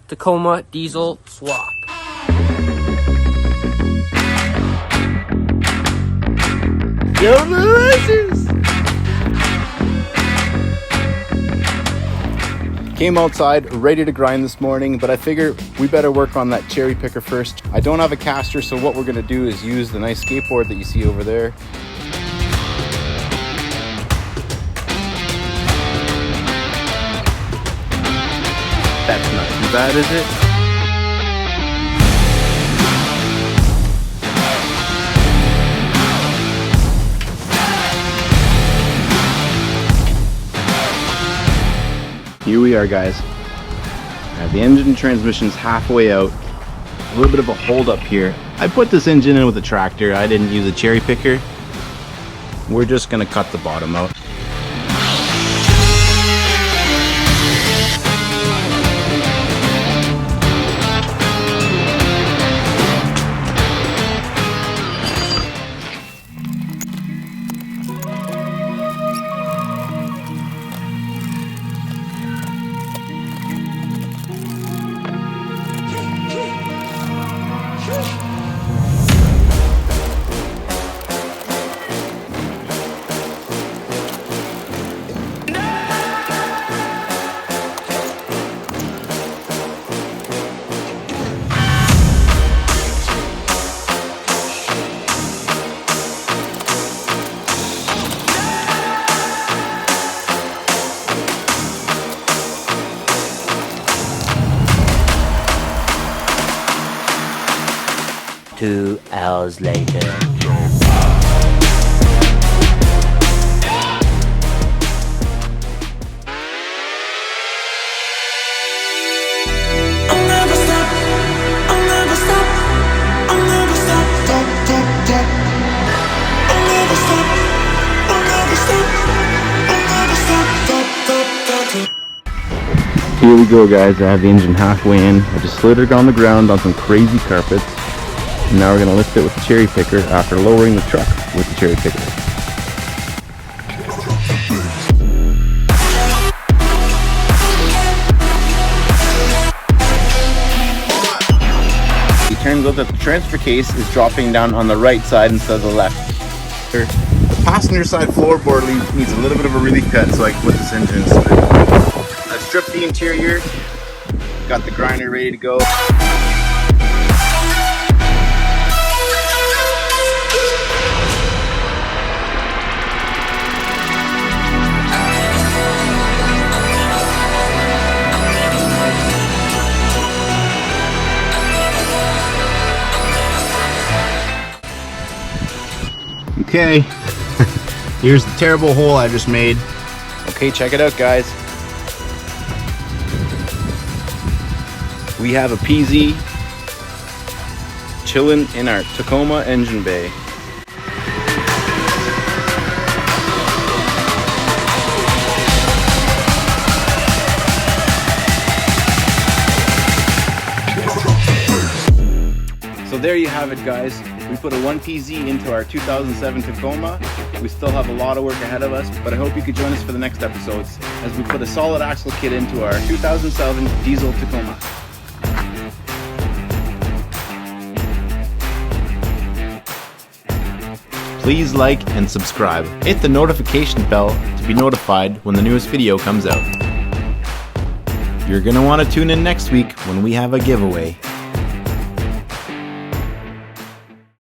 Tacoma diesel swap. Yotalicious! Came outside ready to grind this morning, but I figure we better work on that cherry picker first. I don't have a caster, so what we're gonna do is use the nice skateboard that you see over there. That's not too bad, is it? Here we are, guys. The engine and transmission's halfway out. A little bit of a hold up here. I put this engine in with a tractor. I didn't use a cherry picker. We're just gonna cut the bottom out. Two hours later. Here we go, guys. I have the engine halfway in. I just slid it on the ground on some crazy carpets. And now we're going to lift it with the cherry picker after lowering the truck with the cherry picker. It turns out that the transfer case is dropping down on the right side instead of the left. The passenger side floorboard needs a little bit of a relief cut so I can put this engine in. I've stripped the interior, got the grinder ready to go. Okay, here's the terrible hole I just made. Okay, check it out, guys. We have a PZ chilling in our Tacoma engine bay. So there you have it, guys. We put a 1PZ into our 2007 Tacoma. We still have a lot of work ahead of us, but I hope you could join us for the next episodes as we put a solid axle kit into our 2007 diesel Tacoma. Please like and subscribe. Hit the notification bell to be notified when the newest video comes out. You're gonna want to tune in next week when we have a giveaway.